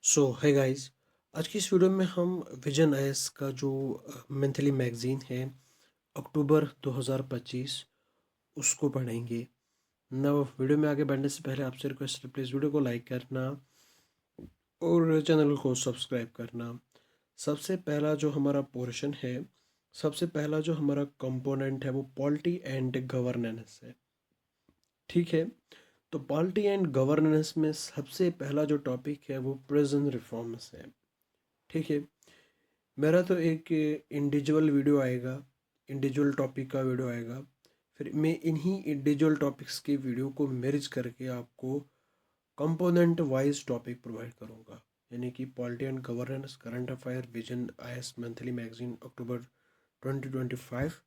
सो है गाइस। आज की इस वीडियो में हम विजन आईएएस का जो मंथली मैगजीन है अक्टूबर 2025 उसको पढ़ेंगे। ना वीडियो में आगे बढ़ने से पहले आपसे रिक्वेस्ट है, प्लीज़ वीडियो को लाइक करना और चैनल को सब्सक्राइब करना। सबसे पहला जो हमारा पोर्शन है, सबसे पहला जो हमारा कंपोनेंट है वो पॉलिटी एंड गवर्नेंस है। ठीक है, तो पॉलिटी एंड गवर्नेंस में सबसे पहला जो टॉपिक है वो प्रिजन रिफॉर्म्स है। ठीक है, मेरा तो एक इंडिविजुअल वीडियो आएगा, इंडिविजुअल टॉपिक का वीडियो आएगा। फिर मैं इन्हीं इंडिविजुअल टॉपिक्स की वीडियो को मेरिज करके आपको कंपोनेंट वाइज टॉपिक प्रोवाइड करूँगा। यानी कि polity and governance, current affair, vision IAS monthly magazine October 2025,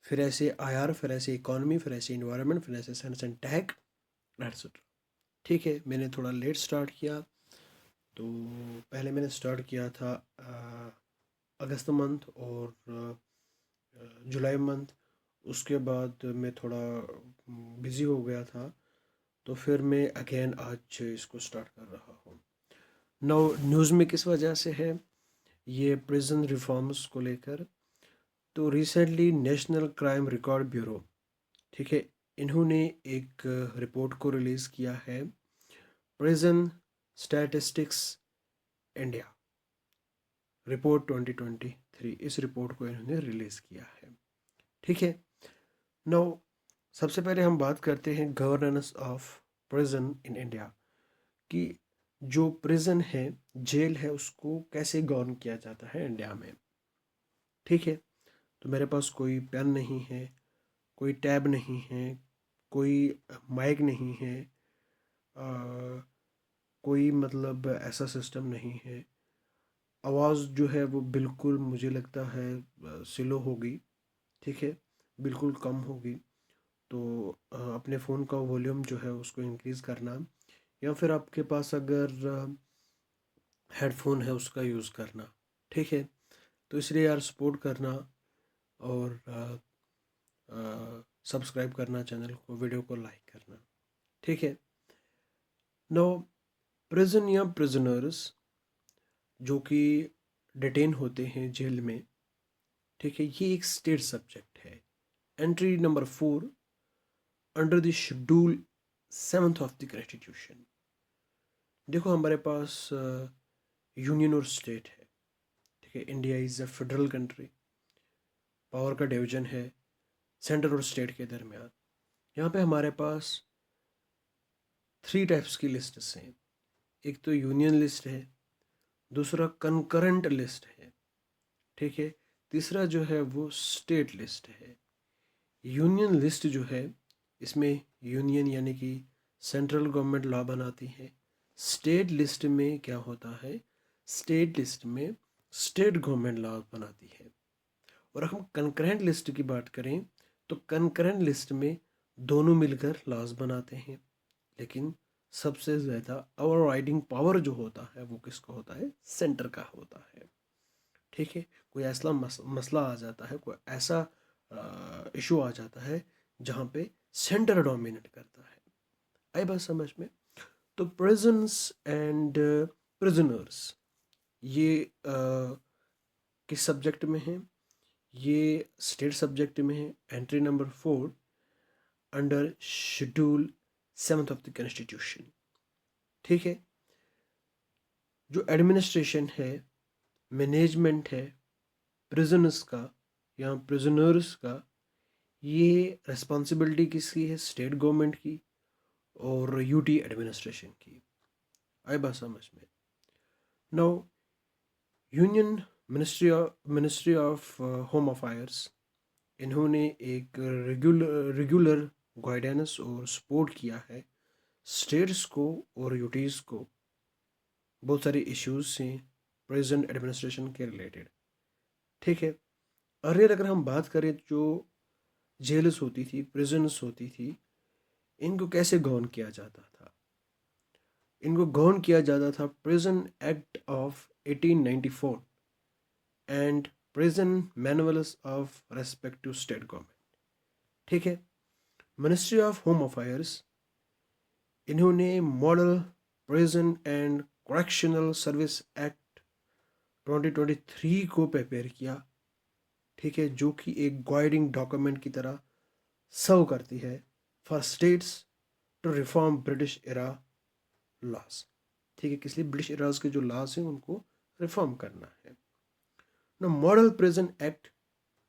फिर ऐसे आईआर, फिर ऐसे इकोनॉमी, फिर ऐसे इन्वायरमेंट, फिर ऐसे साइंस एंड टेक एटसेट्रा। ठीक है, मैंने थोड़ा लेट स्टार्ट किया, तो पहले मैंने स्टार्ट किया था अगस्त मंथ और जुलाई मंथ। उसके बाद मैं थोड़ा बिज़ी हो गया था, तो फिर मैं अगेन आज इसको स्टार्ट कर रहा हूँ। नाउ न्यूज़ में किस वजह से है ये प्रिजन रिफॉर्म्स को लेकर, तो recently national crime record bureau, ठीक है, इन्होंने एक रिपोर्ट को रिलीज़ किया है, प्रिजन स्टैटिस्टिक्स इंडिया रिपोर्ट 2023। इस रिपोर्ट को इन्होंने रिलीज़ किया है। ठीक है, नो, सबसे पहले हम बात करते हैं governance of prison in India कि जो प्रिजन है, जेल है, उसको कैसे गवर्न किया जाता है इंडिया में। ठीक है, तो मेरे पास कोई पेन नहीं है, कोई टैब नहीं है, कोई माइक नहीं है, कोई मतलब ऐसा सिस्टम नहीं है। आवाज़ जो है वो बिल्कुल मुझे लगता है स्लो होगी। ठीक है, बिल्कुल कम होगी। तो अपने फ़ोन का वॉल्यूम जो है उसको इंक्रीज़ करना, या फिर आपके पास अगर हेडफोन है उसका यूज़ करना। ठीक है, तो इसलिए यार सपोर्ट करना और सब्सक्राइब करना चैनल को, वीडियो को लाइक करना। ठीक है, नो, प्रिजन या प्रिजनर्स जो कि डिटेन होते हैं जेल में, ठीक है, ये एक स्टेट सब्जेक्ट है। Entry number 4 under the schedule 7th of the constitution. देखो हमारे पास यूनियन और स्टेट है। ठीक है, India is a federal country, power का डिवीजन है सेंटर और स्टेट के दरमियान। यहाँ पे हमारे पास 3 टाइप्स की लिस्ट्स हैं। एक तो यूनियन लिस्ट है, दूसरा कंकरेंट लिस्ट है, ठीक है, तीसरा जो है वो स्टेट लिस्ट है। यूनियन लिस्ट जो है, इसमें यूनियन यानी कि सेंट्रल गवर्नमेंट लॉ बनाती है। स्टेट लिस्ट में क्या होता है, स्टेट लिस्ट में स्टेट गवर्नमेंट लॉ बनाती है। और हम कंकरेंट लिस्ट की बात करें तो कंकरेंट लिस्ट में दोनों मिलकर लॉज बनाते हैं, लेकिन सबसे ज़्यादा ओवर राइडिंग पावर जो होता है वो किसका होता है, सेंटर का होता है। ठीक है, कोई ऐसा मसला आ जाता है, कोई ऐसा इशू आ जाता है जहाँ पे सेंटर डोमिनेट करता है। आई बात समझ में? तो प्रिजन्स एंड प्रिजनर्स ये किस सब्जेक्ट में है, ये स्टेट सब्जेक्ट में है। Entry number 4 under schedule 7th of the constitution. ठीक है, जो एडमिनिस्ट्रेशन है, मैनेजमेंट है प्रिजनर्स का या प्रिजनर्स का, ये रिस्पॉन्सिबिलिटी किसकी है, स्टेट गवर्नमेंट की और यूटी एडमिनिस्ट्रेशन की। आई बात समझ में? Now union ministry of home affairs, इन्होंने एक रेगुलर गाइडेंस और सपोर्ट किया है स्टेट्स को और यूटीज़ को बहुत सारे इश्यूज हैं प्रेजेंट एडमिनिस्ट्रेशन के रिलेटेड। ठीक है, अर्लियर अगर हम बात करें जो जेल्स होती थी, प्रिजन्स होती थी, इनको कैसे गवर्न किया जाता था? इनको गवर्न किया जाता था prison act of 1894 and prison manuals of respective state government. ठीक है, मिनिस्ट्री ऑफ होम अफेयर्स, इन्होंने model prison and correctional service act 2023 को प्रिपेयर किया, ठीक है, जो कि एक गाइडिंग डॉक्यूमेंट की तरह सर्व करती है for states to reform British era laws, ठीक है, इसलिए ब्रिटिश एराज के जो लॉज हैं उनको रिफॉर्म करना है। ना मॉडल प्रिजन एक्ट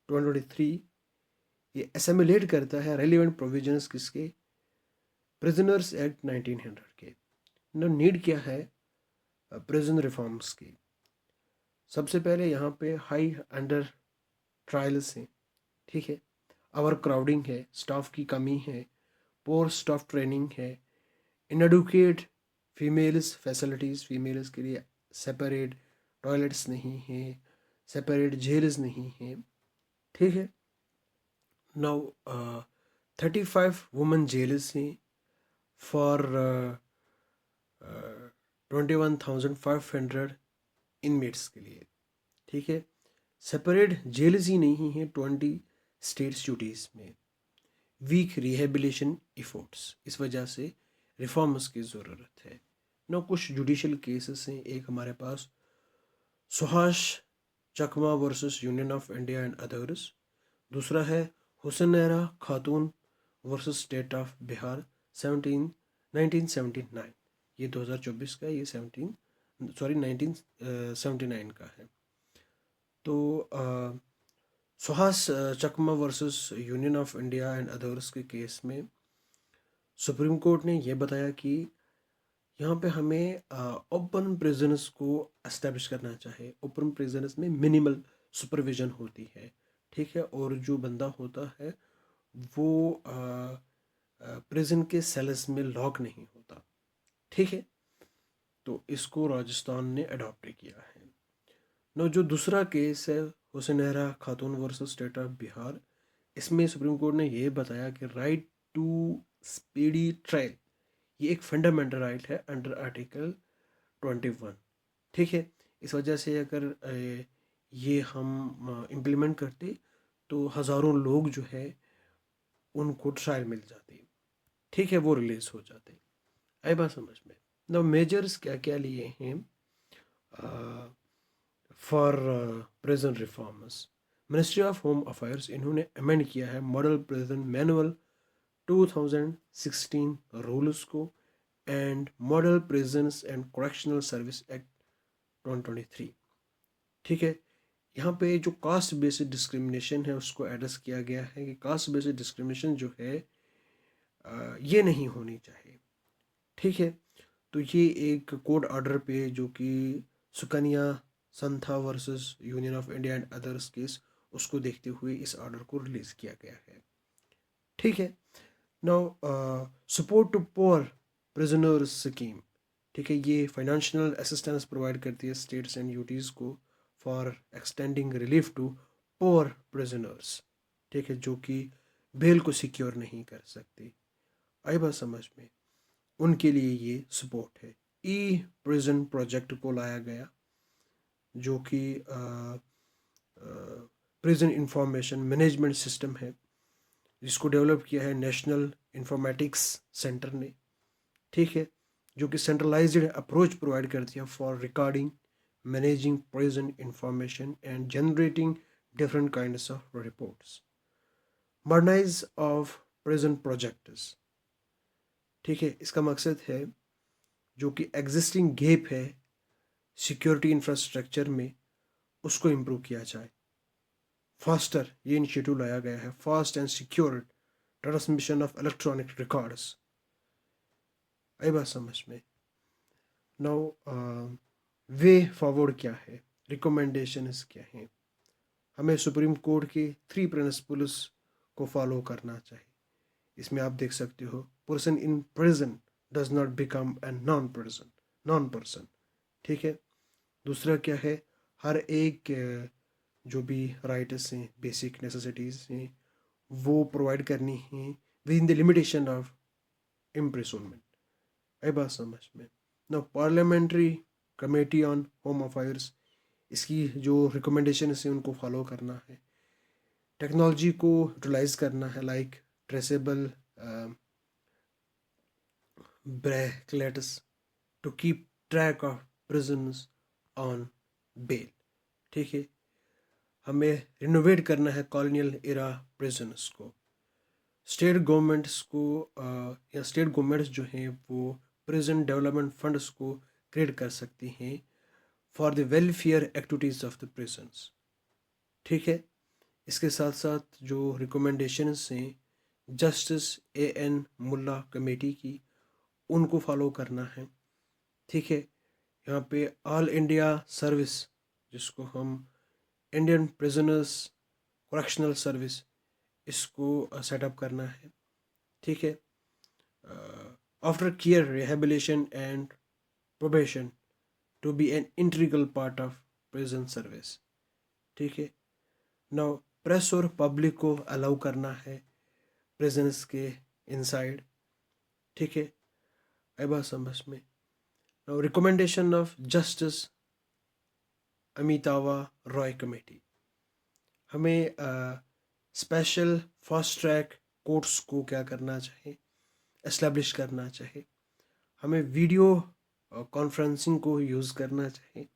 2023 ये एसेमुलेट करता है रेलिवेंट प्रोविजंस किसके, प्रिजनर्स एक्ट 1900 के। ना नीड क्या है प्रिजन रिफॉर्म्स की, सबसे पहले यहाँ पे हाई अंडर ट्रायल्स हैं, ठीक है, ओवर क्राउडिंग है, स्टाफ की कमी है, पोर स्टाफ ट्रेनिंग है, इनएडुकेट फीमेल्स फैसिलिटीज़, फीमेल्स के लिए सेपरेट टॉयलेट्स नहीं है, सेपरेट जेल्स नहीं है, ठीक है। नाउ 35 वुमेन जेल्स हैं फॉर 21,500 इनमेट्स के लिए, ठीक है। सेपरेट जेल्स ही नहीं है 20 स्टेट्स ड्यूटीज़ में। वीक रिहेबिलिटेशन इफोर्ट्स, इस वजह से रिफॉर्म्स की ज़रूरत है। ना कुछ जुडिशल केसेस हैं, एक हमारे पास Suhas Chakma versus union of India and others, दूसरा है हुसैनरा खातून वर्सेस स्टेट ऑफ बिहार 1979, ये 2024 का, ये 1979 का है। तो Suhas Chakma versus union of India and others के केस में सुप्रीम कोर्ट ने यह बताया कि यहाँ पे हमें ओपन प्रिजन्स को एस्टेब्लिश करना चाहिए। ओपन प्रिजन्स में मिनिमल सुपरविजन होती है, ठीक है, और जो बंदा होता है वो प्रिजन के सेल्स में लॉक नहीं होता, ठीक है। तो इसको राजस्थान ने अडॉप्ट किया है। नो जो दूसरा केस है हुसैनरा खातून वर्सेस स्टेट ऑफ बिहार, इसमें सुप्रीम कोर्ट ने यह बताया कि राइट टू स्पीडी ट्रायल ये एक फंडामेंटल राइट है अंडर आर्टिकल 21, ठीक है। इस वजह से अगर ये हम इम्प्लीमेंट करते तो हज़ारों लोग जो है उनको ट्रायल मिल जाती, ठीक है, वो रिलीज हो जाते। आई बात समझ में। ना मेजर्स क्या क्या लिए हैं for prison reforms. Ministry of home affairs इन्होंने अमेंड किया है मॉडल प्रिजन मैनुअल 2016 रूल्स को and model prisons and correctional service act 2023, ठीक है। यहाँ पे जो कास्ट बेस्ड डिस्क्रिमिनेशन है उसको एड्रेस किया गया है कि कास्ट बेस्ड डिस्क्रिमिनेशन जो है ये नहीं होनी चाहिए, ठीक है। तो ये एक कोर्ट ऑर्डर पे जो कि Sukanya Shantha versus union of India and others case, उसको देखते हुए इस ऑर्डर को रिलीज किया गया है, ठीक है। Now support to poor prisoners scheme, ठीक है, ये फाइनेंशियल असिस्टेंस प्रोवाइड करती है स्टेट्स एंड यूटीज़ को for extending relief to poor prisoners, ठीक है, जो कि बेल को सिक्योर नहीं कर सकते। आई बात समझ में, उनके लिए ये सपोर्ट है। ई प्रिजन प्रोजेक्ट को लाया गया जो कि प्रिजन इंफॉर्मेशन मैनेजमेंट सिस्टम है, जिसको डेवलप किया है नेशनल इंफॉर्मेटिक्स सेंटर ने, ठीक है, जो कि सेंट्रलाइज्ड अप्रोच प्रोवाइड करती है for recording managing prison information and generating different kinds of reports. Modernise of prison projects, ठीक है, इसका मकसद है जो कि एग्जिस्टिंग गैप है सिक्योरिटी इंफ्रास्ट्रक्चर में उसको इम्प्रूव किया जाए। फास्टर, ये इनिशिएटिव लाया गया है, fast and secure transmission of electronic records. आई बात समझ में। नाउ वे फॉरवर्ड क्या है, रिकमेंडेशंस क्या हैं। हमें सुप्रीम कोर्ट के 3 प्रिंसिपल्स को फॉलो करना चाहिए। इसमें आप देख सकते हो, person in prison does not become a non person, ठीक है। दूसरा क्या है, हर एक जो भी राइट्स हैं, बेसिक नेसेसिटीज़ हैं, वो प्रोवाइड करनी है with in the limitation of imprisonment. आई बात समझ में। ना parliamentary committee on home affairs, इसकी जो रिकमेंडेशन है उनको फॉलो करना है। टेक्नोलॉजी को यूटिलाइज करना है, like traceable bracelets to keep track of prisons on bail. ठीक है, हमें रिनोवेट करना है कॉलोनियल एरा प्रिजन्स को. स्टेट गवर्नमेंट्स को या स्टेट गवर्नमेंट्स जो हैं वो प्रिजन डेवलपमेंट फंड्स को क्रिएट कर सकती हैं for the welfare activities of the prisons. ठीक है, इसके साथ साथ जो रिकमेंडेशंस हैं जस्टिस A.N. मुल्ला कमेटी की, उनको फॉलो करना है. ठीक है, यहाँ पे ऑल इंडिया सर्विस, जिसको हम इंडियन प्रिजनर्स करेक्शनल सर्विस, इसको सेटअप करना है. ठीक है, after care rehabilitation and probation to be an integral part of prison service. ठीक है, नाउ प्रेस और पब्लिक को अलाउ करना है प्रिजन्स के इनसाइड. ठीक है, आई बात समझ में. Now recommendation of justice Amitava Roy committee, हमें स्पेशल फास्ट ट्रैक कोर्ट्स को क्या करना चाहिए, एस्टेब्लिश करना चाहिए. हमें वीडियो कॉन्फ्रेंसिंग को यूज़ करना चाहिए.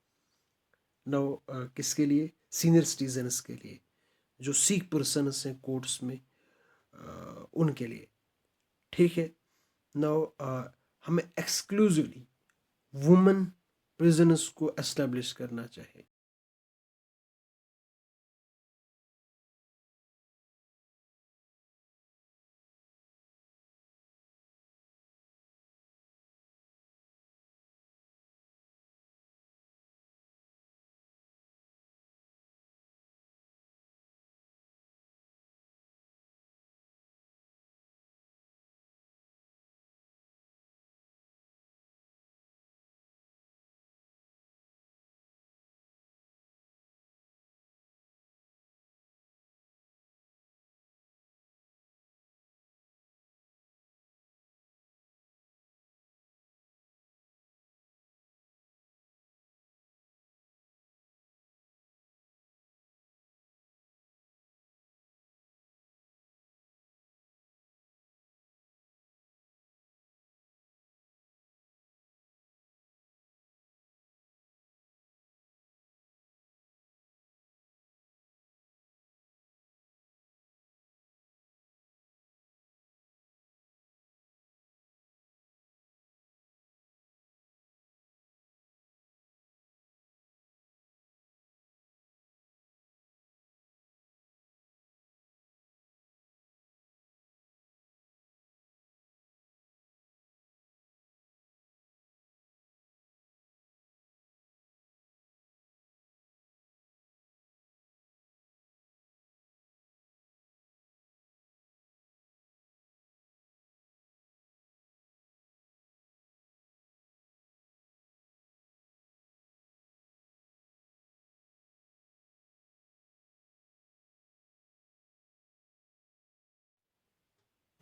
नाउ किसके लिए, सीनियर सिटीजन्स के लिए, जो सिक पर्सनस हैं कोर्ट्स में, उनके लिए. ठीक है, नाउ हमें एक्सक्लूसिवली वुमेन प्रिजनर्स को एस्टेब्लिश करना चाहिए.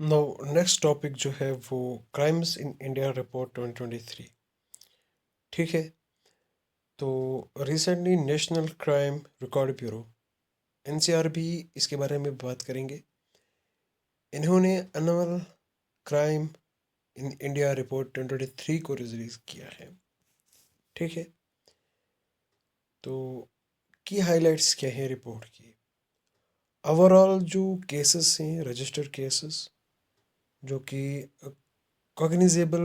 नाउ नेक्स्ट टॉपिक जो है वो क्राइम्स इन इंडिया रिपोर्ट 2023. ठीक है, तो recently national crime record bureau NCRB इसके बारे में बात करेंगे. इन्होंने annual crime in India report 2023 को रिलीज किया है. ठीक है, तो की हाइलाइट्स क्या है रिपोर्ट की. ओवरऑल जो केसेस हैं, रजिस्टर्ड केसेस, जो कि कॉग्निजेबल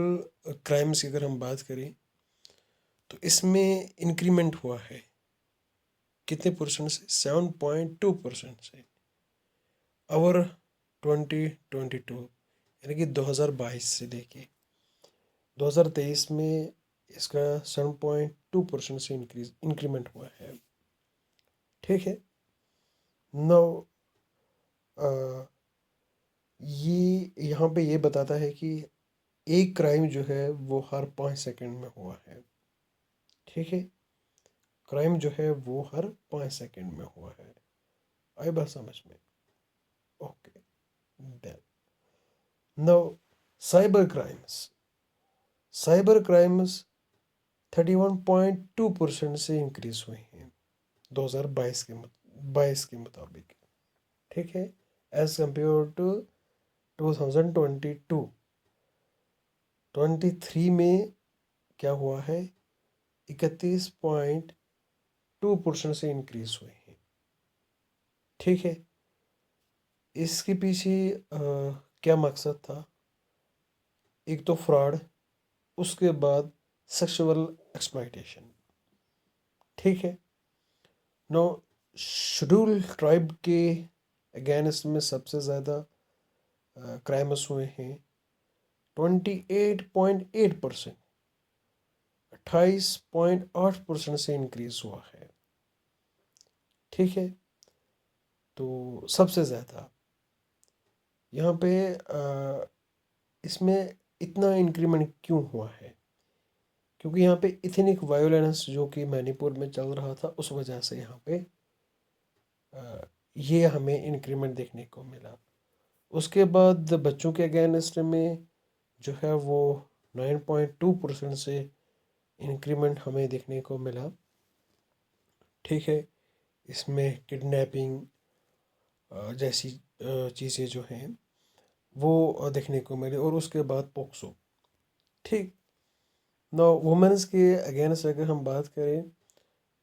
क्राइम्स की अगर हम बात करें तो इसमें इंक्रीमेंट हुआ है. कितने परसेंट से, 7.2% से. ओवर 2022 यानी कि 2022 से लेके 2023 में इसका 7.2% से इंक्रीमेंट हुआ है. ठीक है, नौ ये यहाँ पे ये बताता है कि एक क्राइम जो है वो हर 5 सेकंड में हुआ है. ठीक है, क्राइम जो है वो हर 5 सेकंड में हुआ है. आई बात समझ में. Okay, then now cyber crimes 31.2% से इंक्रीज हुए हैं 2022 के मुताबिक. ठीक है, एज कम्पेयर टू 2022. 23 में क्या हुआ है, 31.2% से इंक्रीज हुए हैं। ठीक है, इसके पीछे क्या मकसद था? एक तो फ्रॉड, उसके बाद सेक्सुअल एक्सप्लॉयटेशन। ठीक है, नो शेड्यूल ट्राइब के अगेंस्ट में सबसे ज़्यादा क्राइम्स हुए हैं 28.8%, 28.8% से इंक्रीज हुआ है। ठीक है, तो सबसे ज़्यादा यहाँ पे इसमें इतना इंक्रीमेंट क्यों हुआ है? क्योंकि यहाँ पे इथनिक वायोलेंस जो कि मणिपुर में चल रहा था, उस वजह से यहाँ पे ये हमें इंक्रीमेंट देखने को मिला। उसके बाद बच्चों के अगेंस्ट में जो है वो 9.2% से इंक्रीमेंट हमें देखने को मिला। ठीक है, इसमें किडनैपिंग जैसी चीज़ें जो हैं वो देखने को मिले, और उसके बाद पोक्सो। ठीक, ना वुमेंस के अगेंस्ट अगर हम बात करें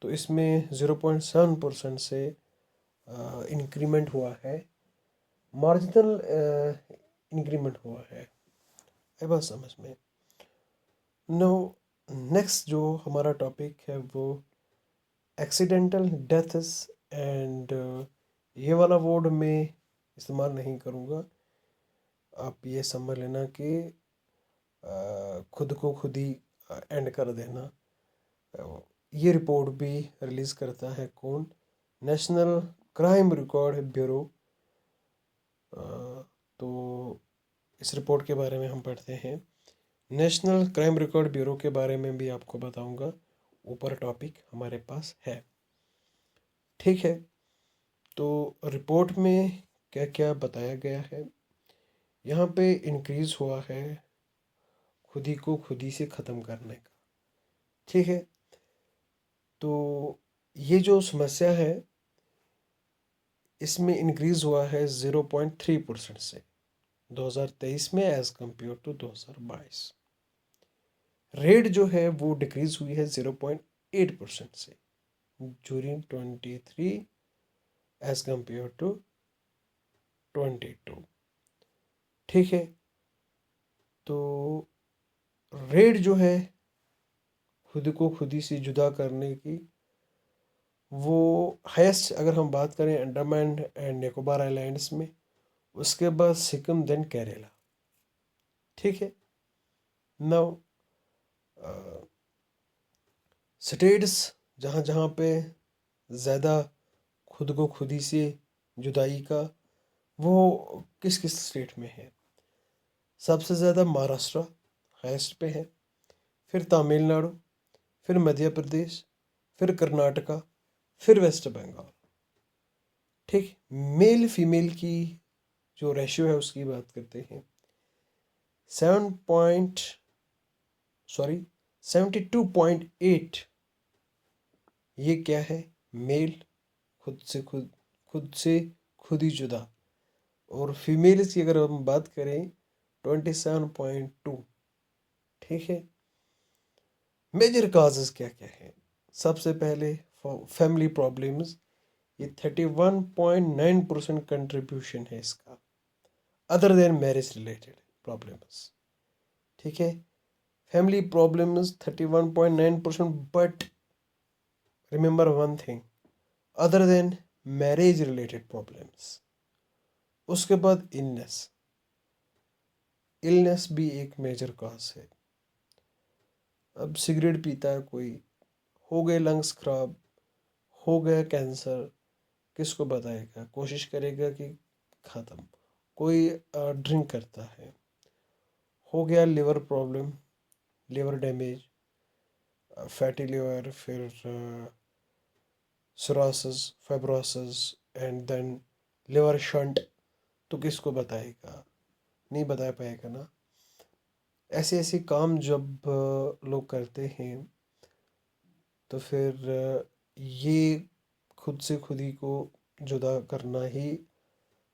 तो इसमें 0.7% से इंक्रीमेंट हुआ है, मार्जिनल इंक्रीमेंट हुआ है। ये बात समझ में। नो नेक्स्ट जो हमारा टॉपिक है वो एक्सीडेंटल डेथ्स एंड, ये वाला वर्ड मैं इस्तेमाल नहीं करूँगा, आप ये समझ लेना कि खुद को खुद ही एंड कर देना। ये रिपोर्ट भी रिलीज़ करता है कौन? National crime record bureau. तो इस रिपोर्ट के बारे में हम पढ़ते हैं। नेशनल क्राइम रिकॉर्ड ब्यूरो के बारे में भी आपको बताऊंगा, ऊपर टॉपिक हमारे पास है। ठीक है, तो रिपोर्ट में क्या क्या बताया गया है? यहाँ पे इंक्रीज हुआ है खुद ही को खुद ही से ख़त्म करने का। ठीक है, तो ये जो समस्या है इसमें इंक्रीज हुआ है 0.3% से 2023 में एज कम्पेयर टू 2022। रेट जो है वो डिक्रीज हुई है 0.8% से ड्यूरिंग 23 एज कम्पेयर टू 22। ठीक है, तो रेट जो है खुद को खुद ही से जुदा करने की, वो हाईएस्ट अगर हम बात करें अंडमान एंड निकोबार आइलैंड्स में, उसके बाद सिक्किम, देन केरला। ठीक है, नाउ स्टेट्स जहाँ जहाँ पे ज़्यादा खुद को खुद ही से जुदाई का, वो किस किस स्टेट में है? सबसे ज़्यादा महाराष्ट्र हाईएस्ट पे है, फिर तमिलनाडु, फिर मध्य प्रदेश, फिर कर्नाटका, फिर वेस्ट बंगाल। ठीक, मेल फीमेल की जो रेशियो है उसकी बात करते हैं। 72.8 ये क्या है? मेल खुद से खुद ही जुदा। और फीमेल्स की अगर हम बात करें 27.2। ठीक है, मेजर काजेस क्या क्या है? सबसे पहले फैमिली प्रॉब्लम्स, ये 31.9% कंट्रीब्यूशन है इसका, other than marriage related problems. ठीक है, family problems 31.9%, but remember one thing, other than marriage related problems. उसके बाद इलनेस भी एक मेजर कॉज है। अब सिगरेट पीता है कोई, हो गए लंग्स खराब, हो गया कैंसर, किसको बताएगा? कोशिश करेगा कि ख़त्म। कोई ड्रिंक करता है, हो गया liver problem, liver damage, fatty liver, फिर cirrhosis, fibrosis and then liver shunt, तो किसको बताएगा? नहीं बता पाएगा ना। ऐसे ऐसे काम जब लोग करते हैं तो फिर ये खुद से खुद ही को जुदा करना ही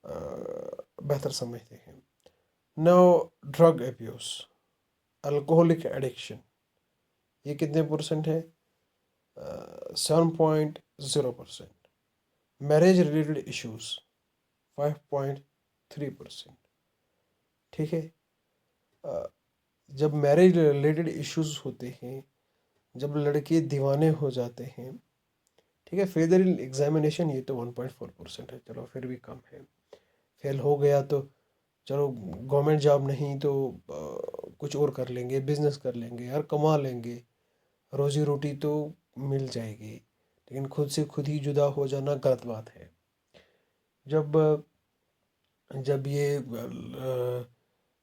बेहतर समझते हैं। Now drug abuse, alcoholic addiction, ये कितने परसेंट है? 7.0%, मैरिज रिलेटेड इश्यूज 5.3%। ठीक है। जब मैरिज रिलेटेड इश्यूज होते हैं, जब लड़के दीवाने हो जाते हैं, ठीक है, फेदर इन एग्जामिनेशन, ये तो 1.4% है, चलो फिर भी कम है। फेल हो गया तो चलो गवर्नमेंट जॉब नहीं तो कुछ और कर लेंगे, बिजनेस कर लेंगे यार, कमा लेंगे, रोजी रोटी तो मिल जाएगी। लेकिन खुद से खुद ही जुदा हो जाना गलत बात है। जब जब ये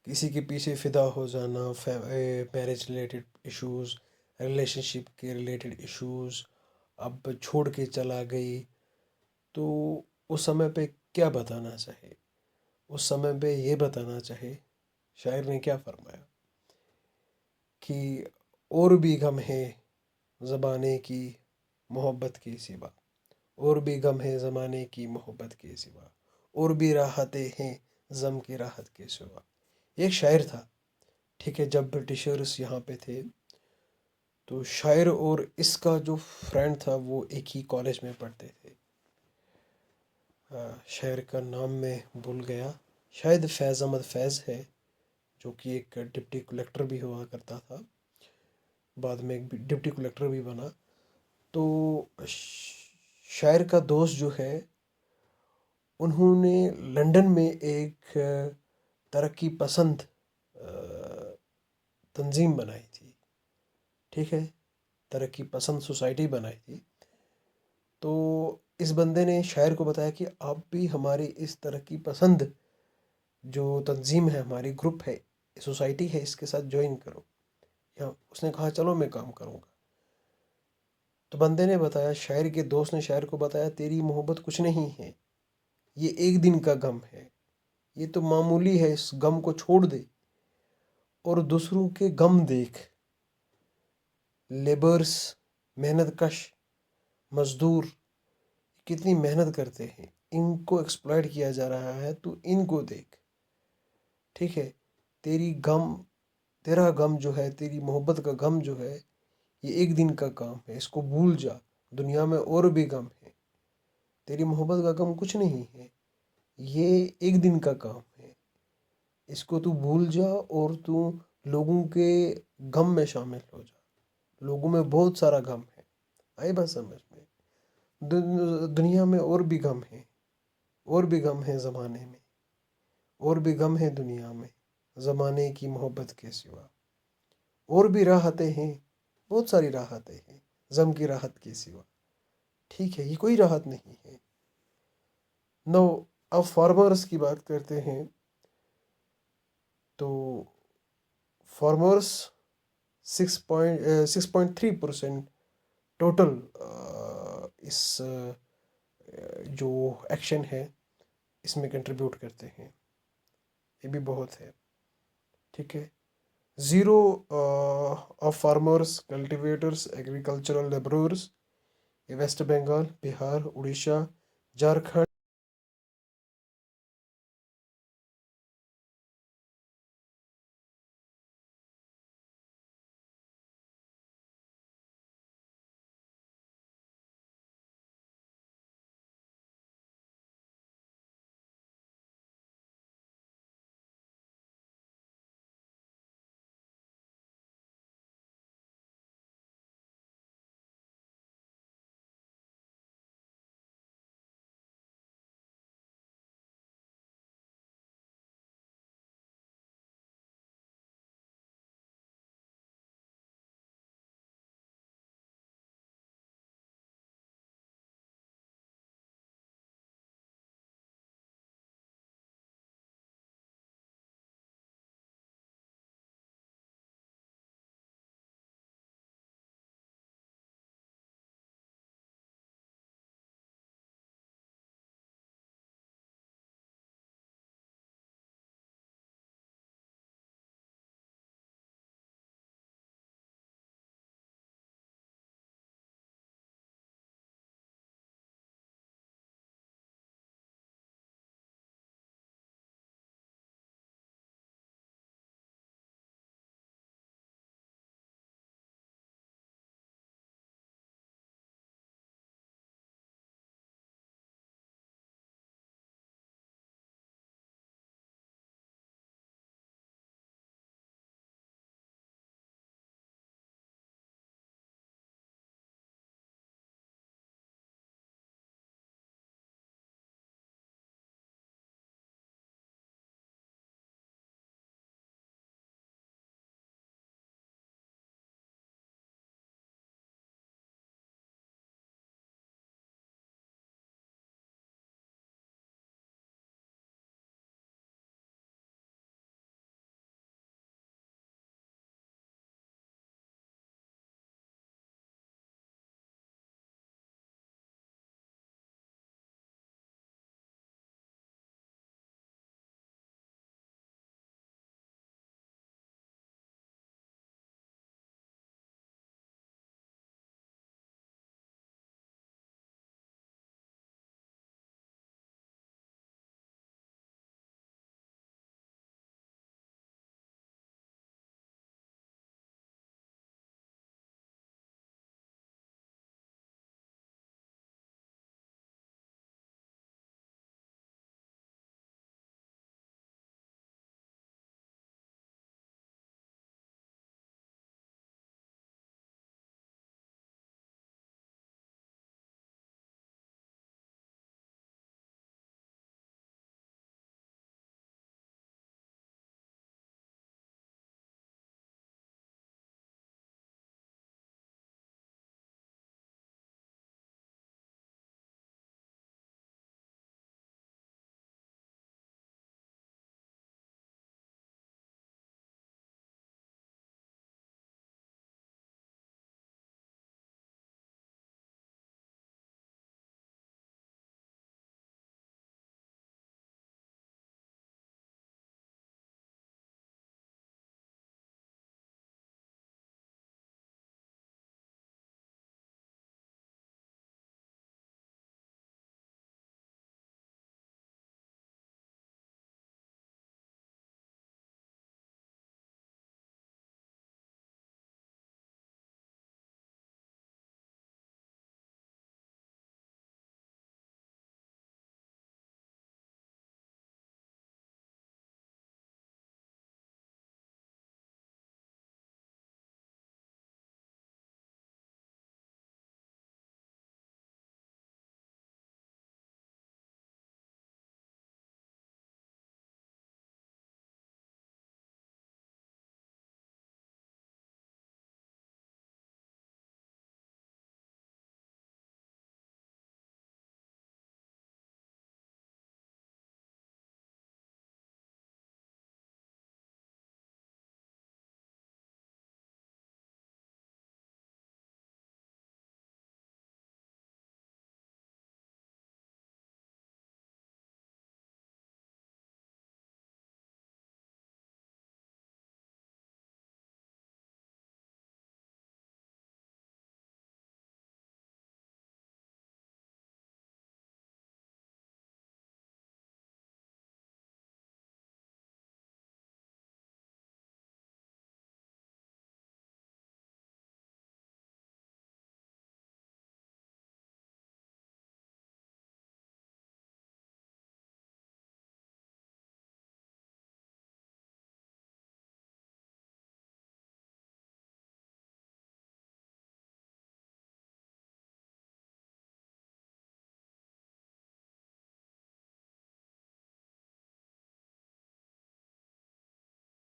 किसी के पीछे फिदा हो जाना, मैरिज रिलेटेड इश्यूज, रिलेशनशिप के रिलेटेड इश्यूज, अब छोड़ के चला गई, तो उस समय पे क्या बताना चाहे? उस समय पे ये बताना चाहे, शायर ने क्या फरमाया कि और भी गम है ज़माने की मोहब्बत के सिवा, और भी गम है ज़माने की मोहब्बत के सिवा, और भी राहतें हैं ज़म की राहत के सिवा। एक शायर था, ठीक है, जब ब्रिटिशर्स यहाँ पे थे, तो शायर और इसका जो फ्रेंड था वो एक ही कॉलेज में पढ़ते थे। शायर का नाम मैं भूल गया, शायद फैज़ अहमद फैज़ है, जो कि एक डिप्टी कलेक्टर भी हुआ करता था, बाद में एक डिप्टी कलेक्टर भी बना। तो शायर का दोस्त जो है, उन्होंने लंदन में एक तरक्की पसंद तंजीम बनाई थी, ठीक है, तरक्की पसंद सोसाइटी बनाई थी। तो इस बंदे ने शायर को बताया कि आप भी हमारी इस तरक्की पसंद जो तंजीम है, हमारी ग्रुप है, सोसाइटी है, इसके साथ ज्वाइन करो। या उसने कहा चलो मैं काम करूँगा। तो बंदे ने बताया, शायर के दोस्त ने शायर को बताया, तेरी मोहब्बत कुछ नहीं है, ये एक दिन का गम है, ये तो मामूली है, इस गम को छोड़ दे और दूसरों के गम देख। लेबर्स, मेहनत कश मजदूर कितनी मेहनत करते हैं, इनको एक्सप्लॉइट किया जा रहा है, तू इनको देख। ठीक है, तेरा गम जो है, तेरी मोहब्बत का गम जो है, ये एक दिन का काम है, इसको भूल जा, दुनिया में और भी गम है। तेरी मोहब्बत का गम कुछ नहीं है, ये एक दिन का काम है, इसको तू भूल जा और तू लोगों के गम में शामिल हो जा। लोगों में बहुत सारा गम है, आई बात समझ में? दुनिया में और भी गम है, और भी गम है ज़माने में, और भी गम है दुनिया में ज़माने की मोहब्बत के सिवा, और भी राहतें हैं, बहुत सारी राहतें हैं ज़म की राहत के सिवा। ठीक है, ये कोई राहत नहीं है। नो, अब फार्मर्स की बात करते हैं। तो फार्मर्स 6.3% टोटल इस जो एक्शन है इसमें कंट्रीब्यूट करते हैं, ये भी बहुत है। ठीक है, zero of farmers, cultivators, agricultural labourers, West Bengal, Bihar, Orissa, Jharkhand,